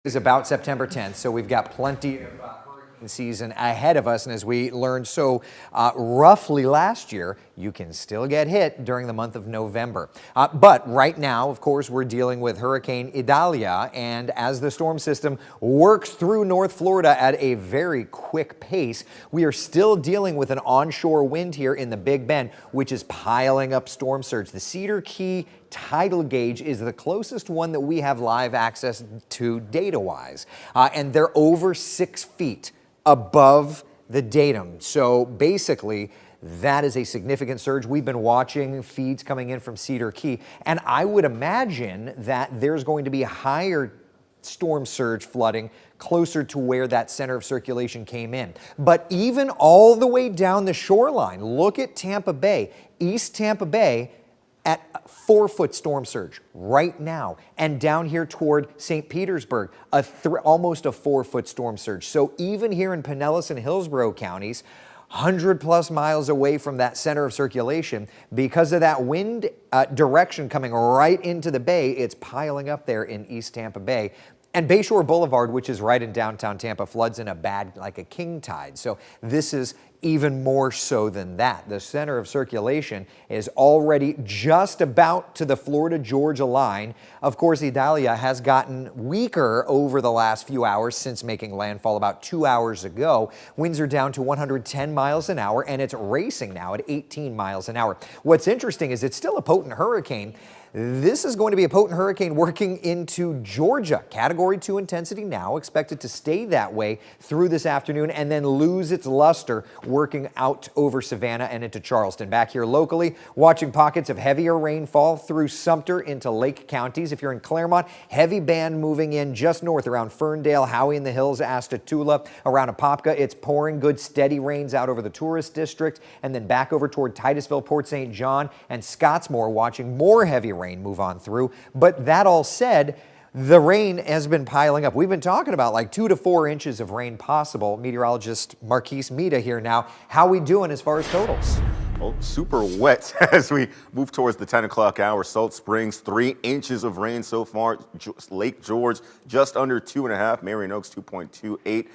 Is about September 10th, so we've got plenty of hurricane season ahead of us. And as we learned so roughly last year, you can still get hit during the month of November. But right now, of course, we're dealing with Hurricane Idalia. And as the storm system works through North Florida at a very quick pace, we are still dealing with an onshore wind here in the Big Bend, which is piling up storm surge. The Cedar Key tidal gauge is the closest one that we have live access to data-wise, and they're over 6 feet above the datum. So basically, that is a significant surge. We've been watching feeds coming in from Cedar Key, and I would imagine that there's going to be higher storm surge flooding closer to where that center of circulation came in. But even all the way down the shoreline, look at Tampa Bay, East Tampa Bay, at 4-foot storm surge right now, and down here toward St. Petersburg, almost a 4-foot storm surge. So even here in Pinellas and Hillsborough counties, 100+ miles away from that center of circulation, because of that wind direction coming right into the bay, it's piling up there in East Tampa Bay. And Bayshore Boulevard, which is right in downtown Tampa, floods in a bad, like a king tide. So this is even more so than that. The center of circulation is already just about to the Florida-Georgia line. Of course, Idalia has gotten weaker over the last few hours since making landfall about 2 hours ago. Winds are down to 110 miles an hour, and it's racing now at 18 miles an hour. What's interesting is it's still a potent hurricane. This is going to be a potent hurricane working into Georgia. Category 2 intensity now, expected to stay that way through this afternoon and then lose its luster working out over Savannah and into Charleston. Back here locally, watching pockets of heavier rainfall through Sumter into Lake counties. If you're in Claremont, heavy band moving in just north around Ferndale, Howey in the Hills, Astatula, around Apopka. It's pouring good steady rains out over the tourist district and then back over toward Titusville, Port St. John, and Scottsmore, watching more heavy rain move on through. But that all said, the rain has been piling up. We've been talking about like 2 to 4 inches of rain possible. Meteorologist Marquise Mita here now. How we doing as far as totals? Well, super wet as we move towards the 10 o'clock hour. Salt Springs, 3 inches of rain so far. Lake George, just under 2.5. Marion Oaks, 2.28.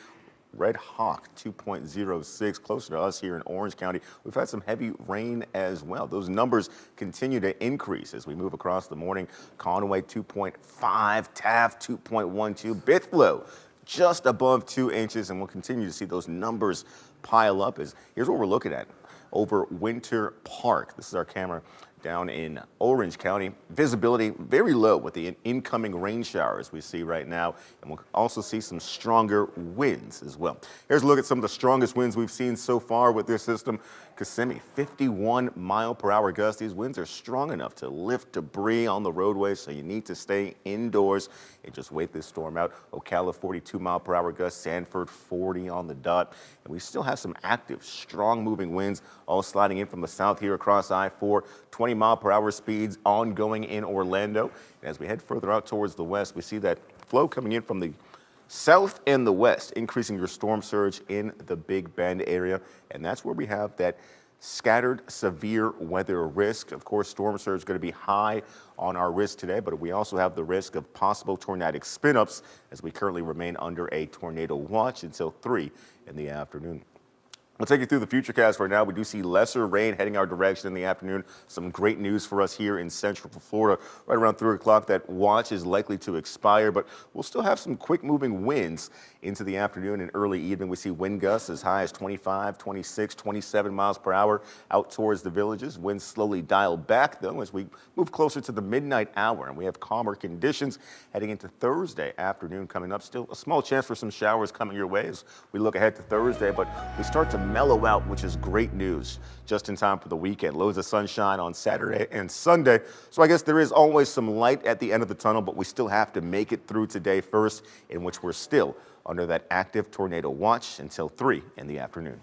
Red Hawk, 2.06, closer to us here in Orange County. We've had some heavy rain as well. Those numbers continue to increase as we move across the morning. Conway, 2.5, Taft, 2.12, Bithlo, just above 2 inches, and we'll continue to see those numbers pile up. Here's what we're looking at over Winter Park. This is our camera down in Orange County. Visibility very low with the incoming rain showers we see right now, and we'll also see some stronger winds as well. Here's a look at some of the strongest winds we've seen so far with this system. Kissimmee, 51-mile-per-hour gusts. These winds are strong enough to lift debris on the roadways, so you need to stay indoors and just wait this storm out. Ocala, 42-mile-per-hour gusts. Sanford, 40 on the dot. And we still have some active, strong-moving winds all sliding in from the south here across I-4. 20-mile-per-hour speeds ongoing in Orlando. And as we head further out towards the west, we see that flow coming in from the south and the west, increasing your storm surge in the Big Bend area. And that's where we have that scattered severe weather risk. Of course, storm surge is going to be high on our risk today, but we also have the risk of possible tornadic spin-ups as we currently remain under a tornado watch until 3 in the afternoon. We'll take you through the futurecast right now. We do see lesser rain heading our direction in the afternoon. Some great news for us here in Central Florida. Right around 3 o'clock, that watch is likely to expire, but we'll still have some quick-moving winds into the afternoon and early evening. We see wind gusts as high as 25, 26, 27 miles per hour out towards the villages. Winds slowly dial back, though, as we move closer to the midnight hour, and we have calmer conditions heading into Thursday afternoon coming up. Still a small chance for some showers coming your way as we look ahead to Thursday, but we start to mellow out, which is great news, just in time for the weekend. Loads of sunshine on Saturday and Sunday. So I guess there is always some light at the end of the tunnel, but we still have to make it through today first, in which we're still under that active tornado watch until 3 in the afternoon.